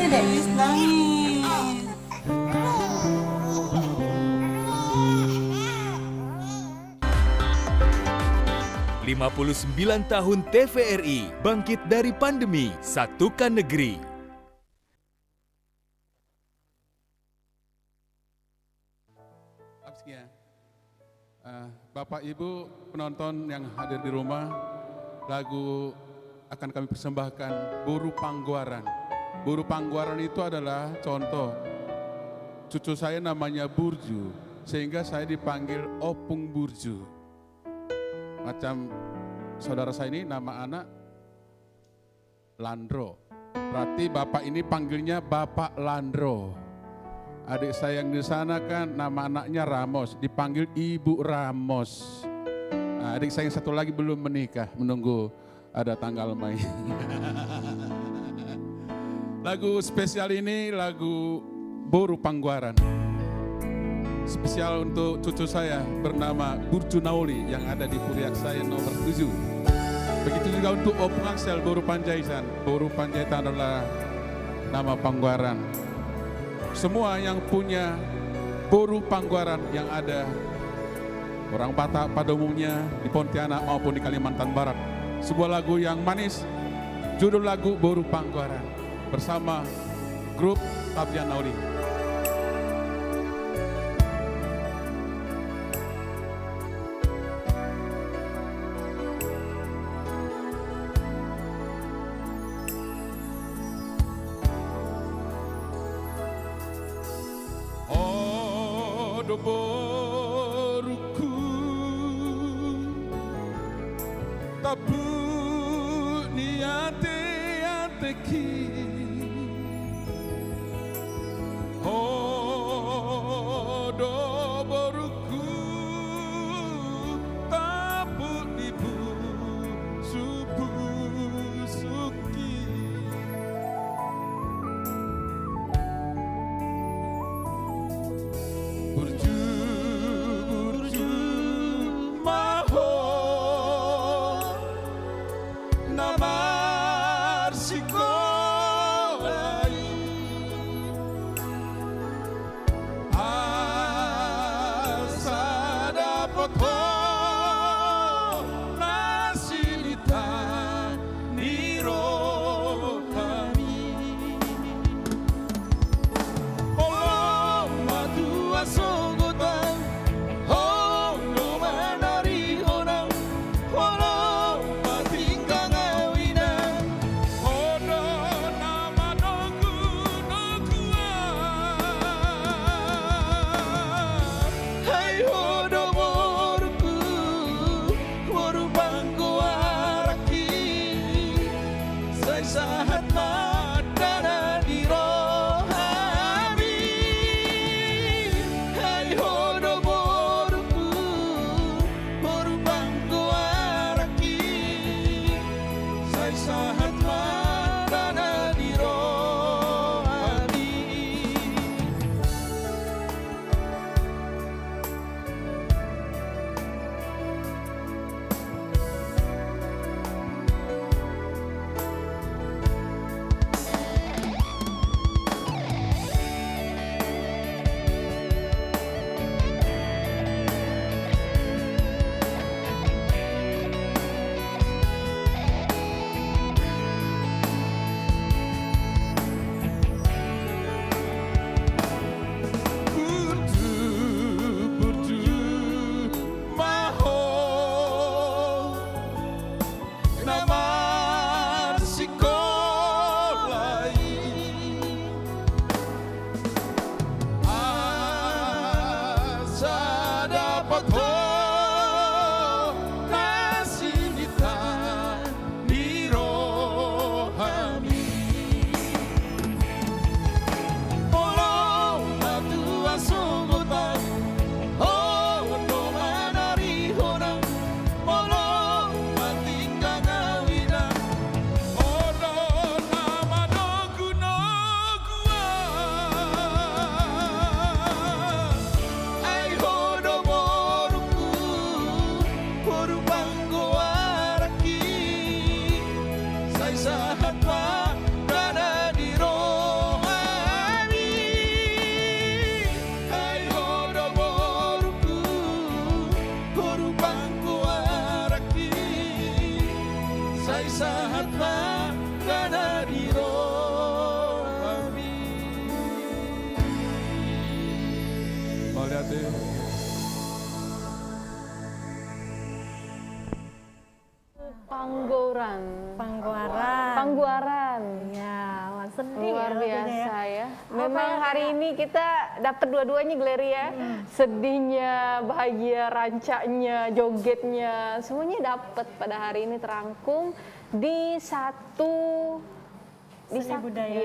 Dedek Lis nangis. 59 tahun TVRI, bangkit dari pandemi, satukan negeri. Bapak Ibu penonton yang hadir di rumah, lagu akan kami persembahkan Buru Pangguaran. Buru Pangguaran itu adalah contoh. Cucu saya namanya Burju, sehingga saya dipanggil Opung Burju. Macam saudara saya ini nama anak Landro. Berarti bapak ini panggilnya Bapak Landro. Adik saya yang di sana kan nama anaknya Ramos, dipanggil Ibu Ramos. Nah, adik saya yang satu lagi belum menikah, menunggu ada tanggal main. Lagu spesial ini lagu Buru Pangguaran. Spesial untuk cucu saya bernama Burju Nauli yang ada di Puriak saya nomor 7. Begitu juga untuk Opung Aksel Buru Panjaitan. Buru Panjaitan adalah nama Pangguaran. Semua yang punya Buru Pangguaran yang ada orang Batak pada umumnya di Pontianak maupun di Kalimantan Barat. Sebuah lagu yang manis, judul lagu Buru Pangguaran bersama grup Tabian Nauli. Boruku tabu niate ateki do boruku tabu nibu subu suki Burju maho namar siko lihat deh. Panggoran. Pangguaran. Ya, wah, sedih Luar ya, biasa rasanya ya. Memang Apa hari ini kita dapat dua-duanya Glery ya. Sedihnya, bahagia, rancaknya, jogetnya, semuanya dapat pada hari ini terangkum di satu Seni budaya.